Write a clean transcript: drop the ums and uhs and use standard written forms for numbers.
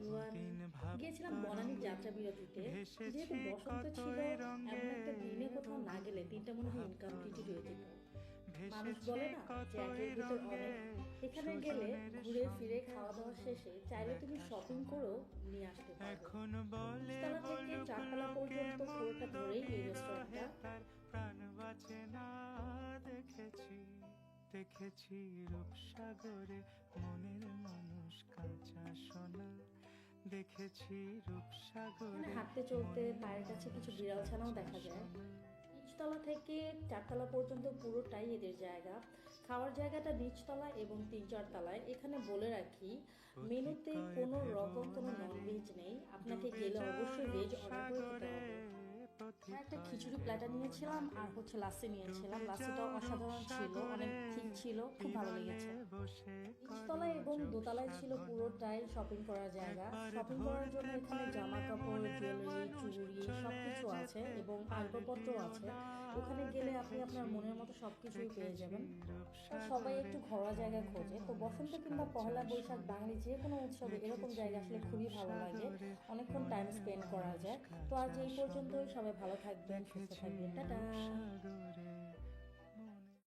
Everyone. গিয়েছিলাম বনানীর যাত্রা বিরতিতে। যেহেতু বসন্ত ছিল, এমন একটা দিনে কোথাও না গেলে দিনটা মনে হয় ইনকমপ্লিটই রয়ে যেত। মানুষ বলে না যে একের ভিতর অনেক, এখানে গেলে ঘুরে ফিরে খাওয়া দাওয়া শেষে চাইলে তুমি শপিং করেও নিয়ে আসতে পারবে। নিচতলা থেকে চারতলা পর্যন্ত পুরোটা ধরেই এই রেস্টুরেন্টটা। প্রাণ বাঁচে না। দেখেছি দেখেছি রূপসাগরে মনের মানুষ কাঁচা সোনা। দেখেছি এখানে রূপসাগরে হাঁটতে চলতে মনের পায়ের কাছে কিছু মানুষ বিড়াল ছানাও কাঁচা দেখা যায়। সোনা। নিচতলা থেকে চারতলা পর্যন্ত পুরোটাই এদের জায়গা। খাওয়ার জায়গাটা নিচতলা এবং ৩-৪ তলায়। এখানে বলে রাখি, মেনুতে কোনো রকম কোনো ননভেজ নেই। আপনাকে ডুবে গেলে অবশ্যই যায় ভেজ অর্ডার করে খেতে সাগরে হবে। আর একটা খিচুড়ি প্রতিপলে প্ল্যাটার নিয়েছিলাম বনারে। আর হচ্ছে লাসি নিয়েছিলাম। ডুবে লাসিটাও যাও অসাধারণ ছিল, অনেক রূপসাগরে ঠিক ছিল, খুব ভালো বিমানে লেগেছে। বসে করো নিচতলায় এবং যোগ দোতলায় ছিল সাধনা। পুরোটাই শপিং করার জায়গা। একবার শপিং করার জন্য ধরতে এখানে জামা পারলে কাপড়, মনের জুয়েলারি, মানুষ চুড়ি চলে সবকিছু আছে যেতে এবং আর আসবাবপত্রও দিও আছে। না। ওখানে গেলে আপনি আপনার দেখেছি মনের মতো সবকিছুই পেয়ে দেখেছি যাবেন। সবাই রূপসাগরে একটু ঘরোয়া জায়গায় মনের খোঁজে, তো মানুষ বসন্ত কিংবা কাঁচা পহেলা বৈশাখ সোনা। বাঙালি যে কোনো উৎসবে এরকম দেখেছি জায়গা আসলে খুবই ভালো লাগে। রূপসাগরে অনেকক্ষণ টাইম মনের স্পেন্ড করা মানুষ যায়। তো আজ কাঁচা এই সোনা। পর্যন্তই। সবাই ভালো থাকবেন, সুস্থ দেখেছি থাকবেন। টাটা। রূপসাগরে।